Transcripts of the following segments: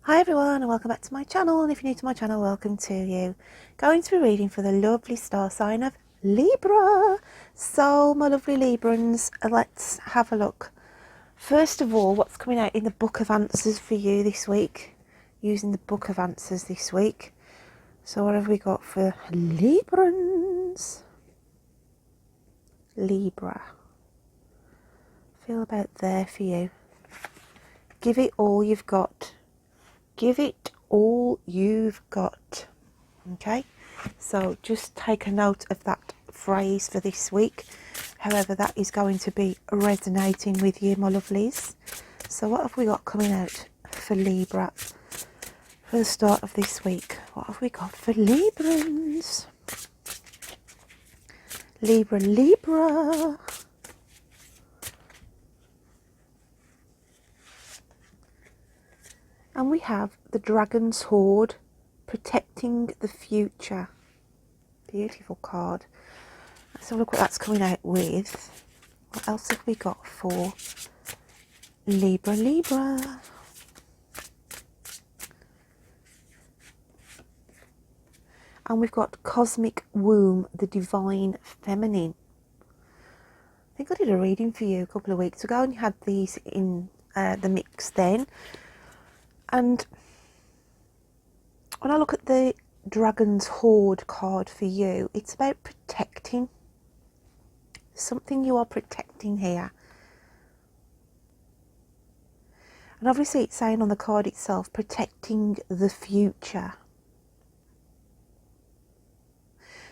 Hi everyone and welcome back to my channel, and if you're new to my channel, welcome to you. Going to be reading for the lovely star sign of Libra. So my lovely Librans, let's have a look. First of all, what's coming out in the book of answers for you this week? Using the book of answers this week. So what have we got for Librans? Libra. Feel about there for you. Give it all you've got. Give it all you've got. Okay, so just take a note of that phrase for this week, however that is going to be resonating with you, my lovelies. So what have we got coming out for Libra for the start of this week? What have we got for Librans? Libra. And we have the Dragon's Hoard, protecting the future. Beautiful card. Let's have a look what that's coming out with. What else have we got for Libra? And we've got Cosmic Womb, the Divine Feminine. I think I did a reading for you a couple of weeks ago and you had these in the mix then. And when I look at the Dragon's Hoard card for you, it's about protecting. Something you are protecting here. And obviously it's saying on the card itself, protecting the future.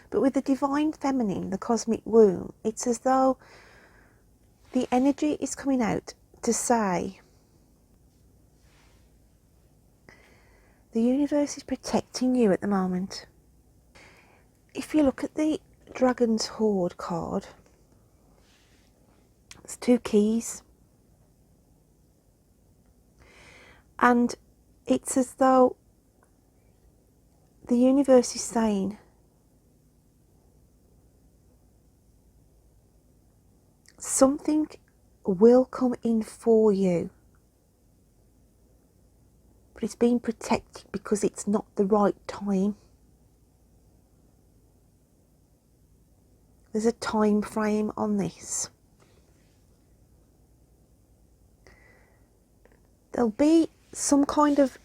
But with the Divine Feminine, the Cosmic Womb, it's as though the energy is coming out to say the universe is protecting you at the moment. If you look at the Dragon's Hoard card, there's two keys. And it's as though the universe is saying something will come in for you, but it's being protected because it's not the right time. There's a time frame on this. There'll be some kind of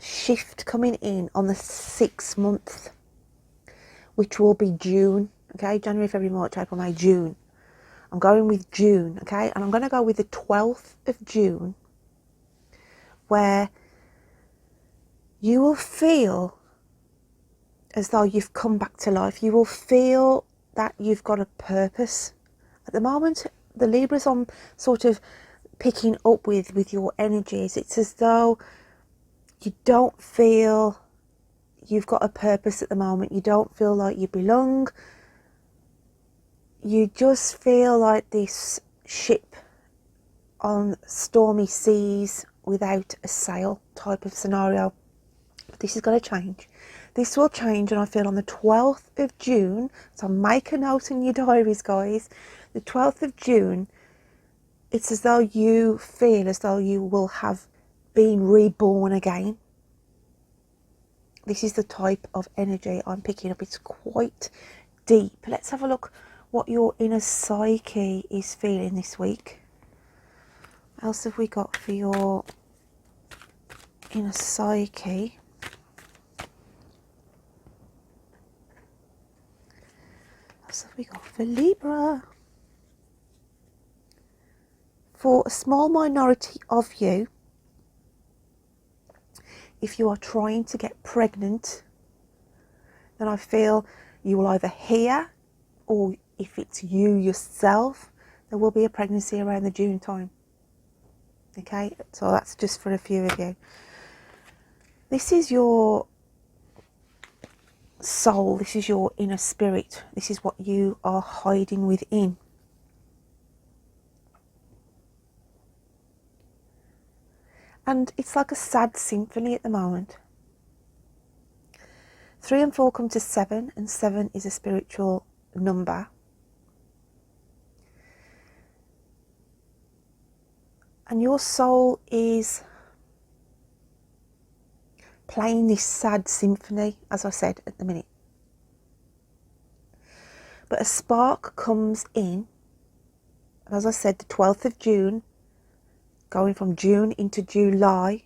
shift coming in on the 6th month, which will be June. Okay, January, February, March, April, May, June. I'm going with June, okay, and I'm going to go with the 12th of June, where you will feel as though you've come back to life. You will feel that you've got a purpose. At the moment, the Libras I'm sort of picking up with your energies, it's as though you don't feel you've got a purpose at the moment. You don't feel like you belong. You just feel like this ship on stormy seas without a sail type of scenario. But this is going to change. This will change, and I feel on the 12th of June, so make a note in your diaries, guys. The 12th of June, it's as though you feel as though you will have been reborn again. This is the type of energy I'm picking up. It's quite deep. Let's have a look what your inner psyche is feeling this week. What else have we got for your inner psyche? What else have we got for Libra? For a small minority of you, if you are trying to get pregnant, then I feel you will either hear, or if it's you yourself, there will be a pregnancy around the June time. Okay, so that's just for a few of you. This is your soul, this is your inner spirit, this is what you are hiding within. And it's like a sad symphony at the moment. 3 and 4 come to 7, and 7 is a spiritual number. And your soul is playing this sad symphony, as I said at the minute. But a spark comes in, and as I said, the 12th of June, going from June into July,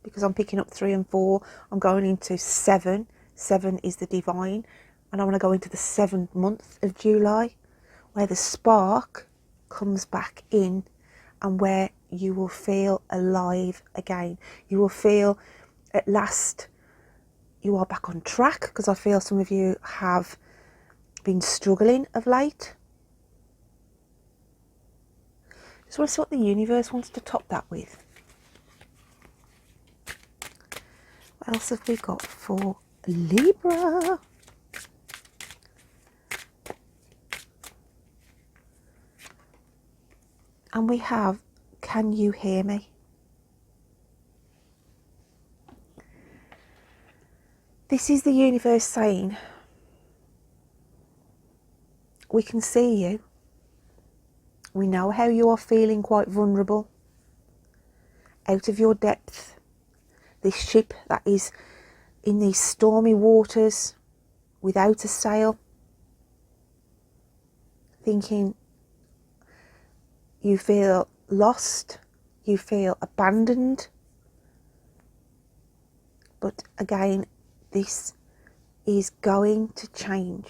because I'm picking up 3 and 4, I'm going into 7. 7 is the divine, and I want to go into the 7th month of July, where the spark comes back in and where you will feel alive again. You will feel at last you are back on track, because I feel some of you have been struggling of late. Just want to see what the universe wants to top that with. What else have we got for Libra? And we have, can you hear me? This is the universe saying, we can see you. We know how you are feeling, quite vulnerable, out of your depth. This ship that is in these stormy waters without a sail, thinking you feel lost, you feel abandoned. But again, this is going to change.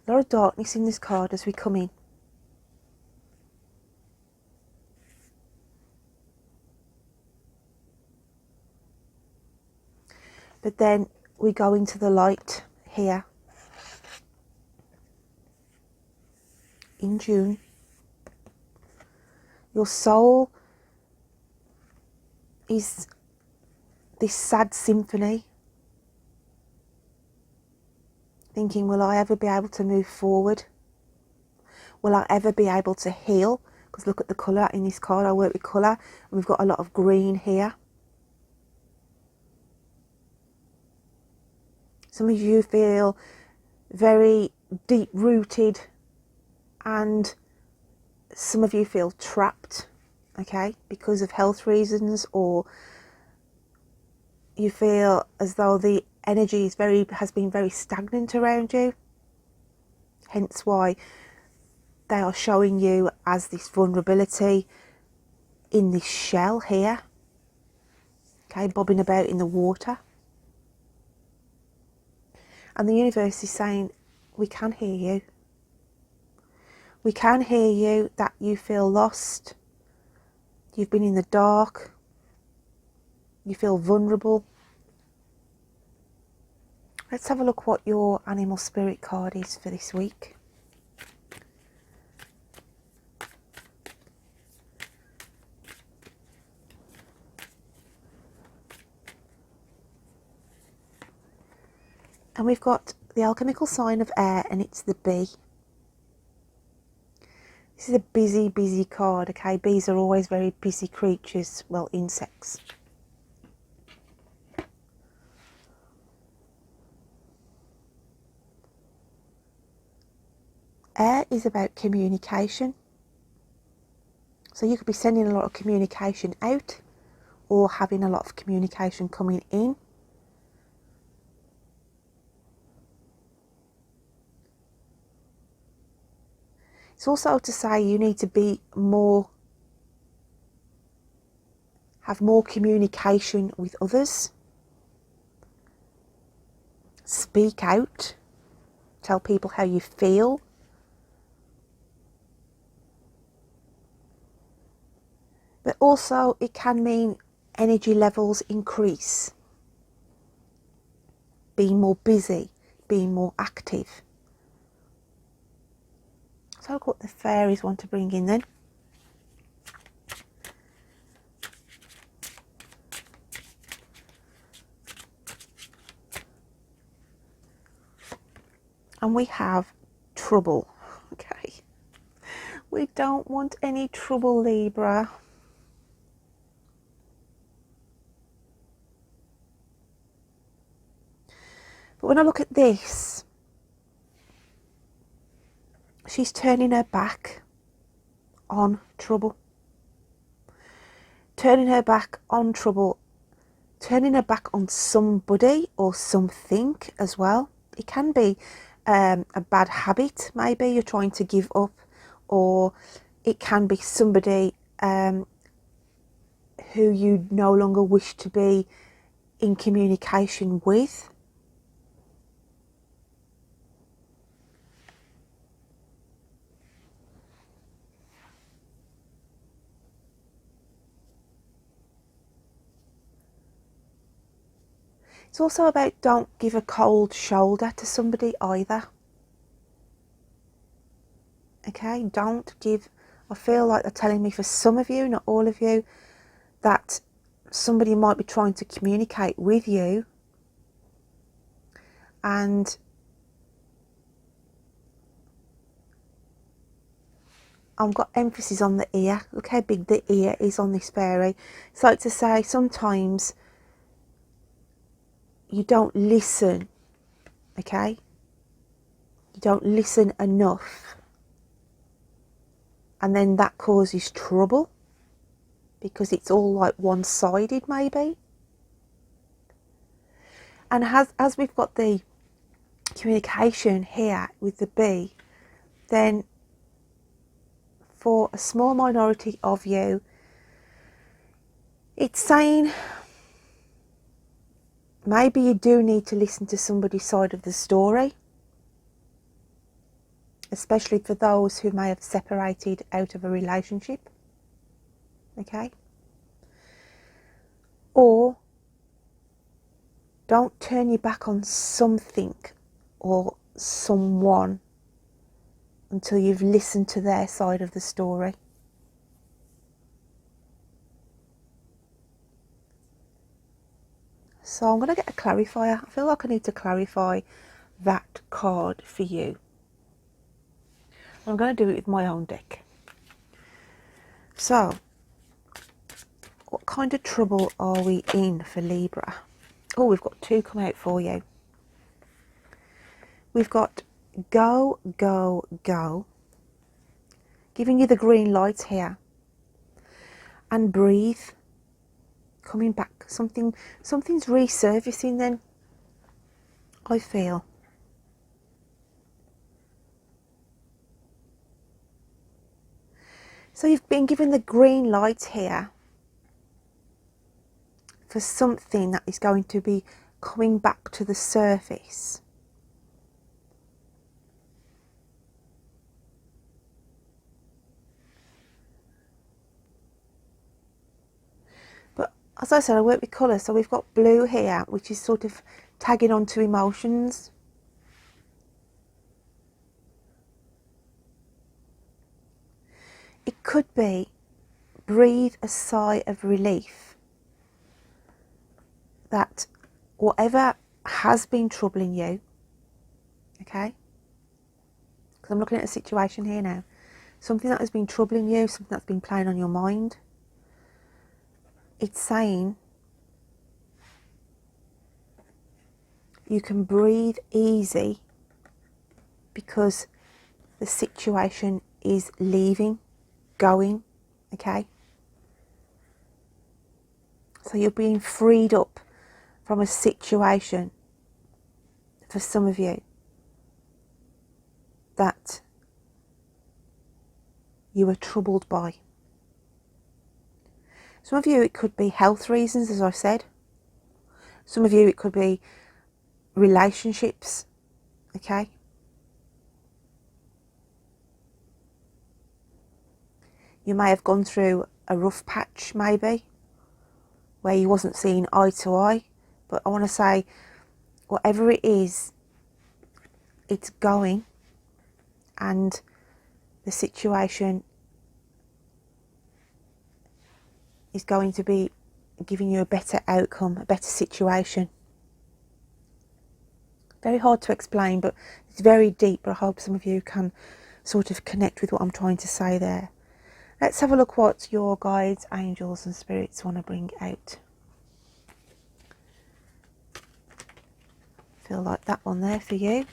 A lot of darkness in this card as we come in. But then we go into the light here in June. Your soul is this sad symphony, thinking, will I ever be able to move forward? Will I ever be able to heal? Because look at the colour in this card. I work with colour, and we've got a lot of green here. Some of you feel very deep rooted, and some of you feel trapped, okay, because of health reasons, or you feel as though the energy is has been very stagnant around you. Hence why they are showing you as this vulnerability in this shell here, okay, bobbing about in the water. And the universe is saying, we can hear you. We can hear you, that you feel lost. You've been in the dark. You feel vulnerable. Let's have a look what your animal spirit card is for this week. And we've got the alchemical sign of air, and it's the bee. This is a busy, busy card, okay? Bees are always very busy creatures, well, insects. Air is about communication. So you could be sending a lot of communication out, or having a lot of communication coming in. It's also to say you need to be more, have more communication with others. Speak out. Tell people how you feel. But also it can mean energy levels increase. Being more busy, being more active. So look what the fairies want to bring in then. And we have trouble, okay? We don't want any trouble, Libra. But when I look at this, she's turning her back on trouble. turning her back on trouble, turning her back on somebody or something as well. It can be a bad habit, maybe you're trying to give up, or it can be somebody who you no longer wish to be in communication with. It's also about don't give a cold shoulder to somebody either. Okay, don't give, I feel like they're telling me for some of you, not all of you, that somebody might be trying to communicate with you, and I've got emphasis on the ear. Look how big the ear is on this fairy. It's like to say sometimes you don't listen, okay? You don't listen enough, and then that causes trouble because it's all like one-sided maybe. And as we've got the communication here with the bee, then for a small minority of you, it's saying maybe you do need to listen to somebody's side of the story, especially for those who may have separated out of a relationship, okay? Or don't turn your back on something or someone until you've listened to their side of the story. So I'm going to get a clarifier. I feel like I need to clarify that card for you. I'm going to do it with my own deck. So, what kind of trouble are we in for Libra? Oh, we've got two come out for you. We've got go, go, go, giving you the green light here, and breathe, coming back. Something's resurfacing then, I feel. So you've been given the green light here for something that is going to be coming back to the surface. But as I said, I work with colour, so we've got blue here, which is sort of tagging onto emotions. It could be breathe a sigh of relief that whatever has been troubling you, okay, because I'm looking at a situation here now, something that has been troubling you, something that's been playing on your mind, it's saying you can breathe easy because the situation is leaving, going, okay? So you're being freed up from a situation, for some of you, that you were troubled by. Some of you, it could be health reasons, as I said. Some of you, it could be relationships, okay? You may have gone through a rough patch, maybe, where you wasn't seeing eye to eye. But I want to say, whatever it is, it's going, and the situation is going to be giving you a better outcome, a better situation. Very hard to explain, but it's very deep, but I hope some of you can sort of connect with what I'm trying to say there. Let's have a look what your guides, angels and spirits want to bring out. Feel like that one there for you.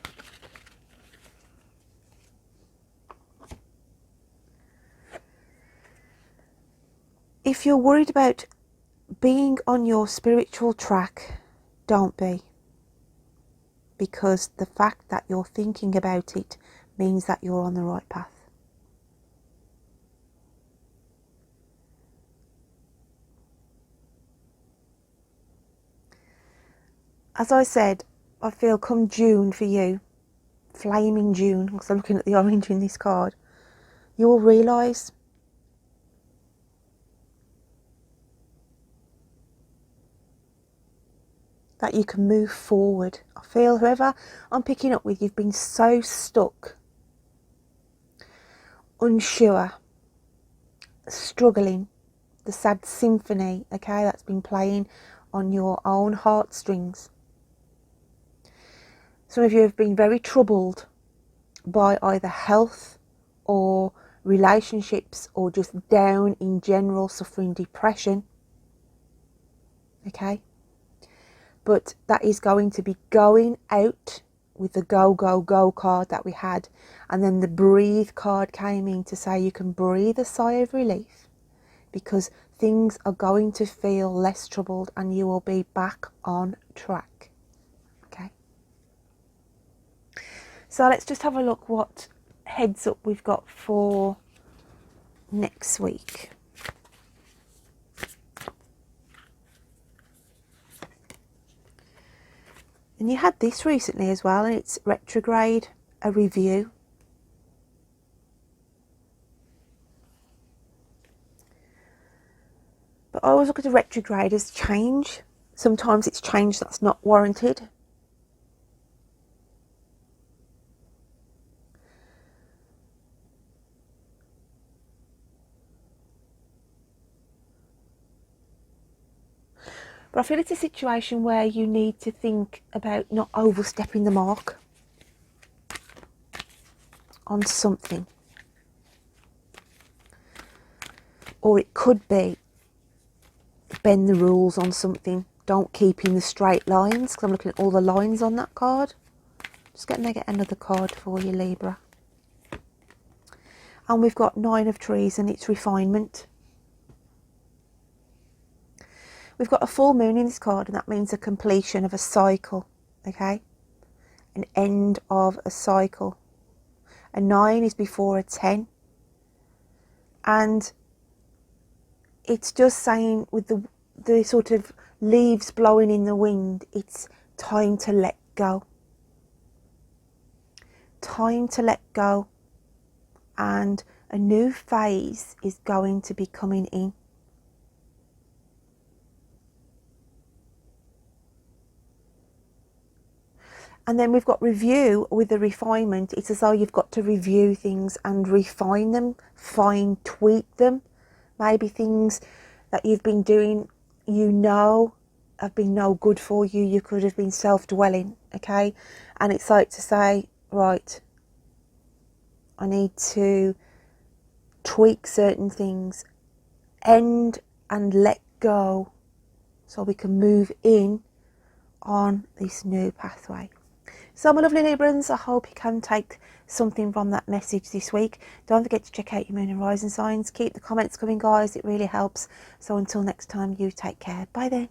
If you're worried about being on your spiritual track, don't be. Because the fact that you're thinking about it means that you're on the right path. As I said, I feel come June for you, flaming June, because I'm looking at the orange in this card, you will realise that you can move forward. I feel whoever I'm picking up with, you've been so stuck, unsure, struggling, the sad symphony, okay, that's been playing on your own heartstrings. Some of you have been very troubled by either health or relationships or just down in general, suffering depression, okay? But that is going to be going out with the go, go, go card that we had. And then the breathe card came in to say you can breathe a sigh of relief because things are going to feel less troubled and you will be back on track. Okay. So let's just have a look what heads up we've got for next week. And you had this recently as well, and it's retrograde, a review. But I always look at a retrograde as change. Sometimes it's change that's not warranted. But I feel it's a situation where you need to think about not overstepping the mark on something. Or it could be bend the rules on something. Don't keep in the straight lines, because I'm looking at all the lines on that card. Just going to get another card for you, Libra. And we've got 9 of trees and it's refinement. We've got a full moon in this card, and that means a completion of a cycle, okay? An end of a cycle. A 9 is before a 10. And it's just saying with the sort of leaves blowing in the wind, it's time to let go. Time to let go. And a new phase is going to be coming in. And then we've got review with the refinement. It's as though you've got to review things and refine them, fine tweak them. Maybe things that you've been doing, you know, have been no good for you. You could have been self-dwelling, okay? And it's like to say, right, I need to tweak certain things, end and let go, so we can move in on this new pathway. So my lovely Librans, I hope you can take something from that message this week. Don't forget to check out your moon and rising signs. Keep the comments coming, guys. It really helps. So until next time, you take care. Bye then.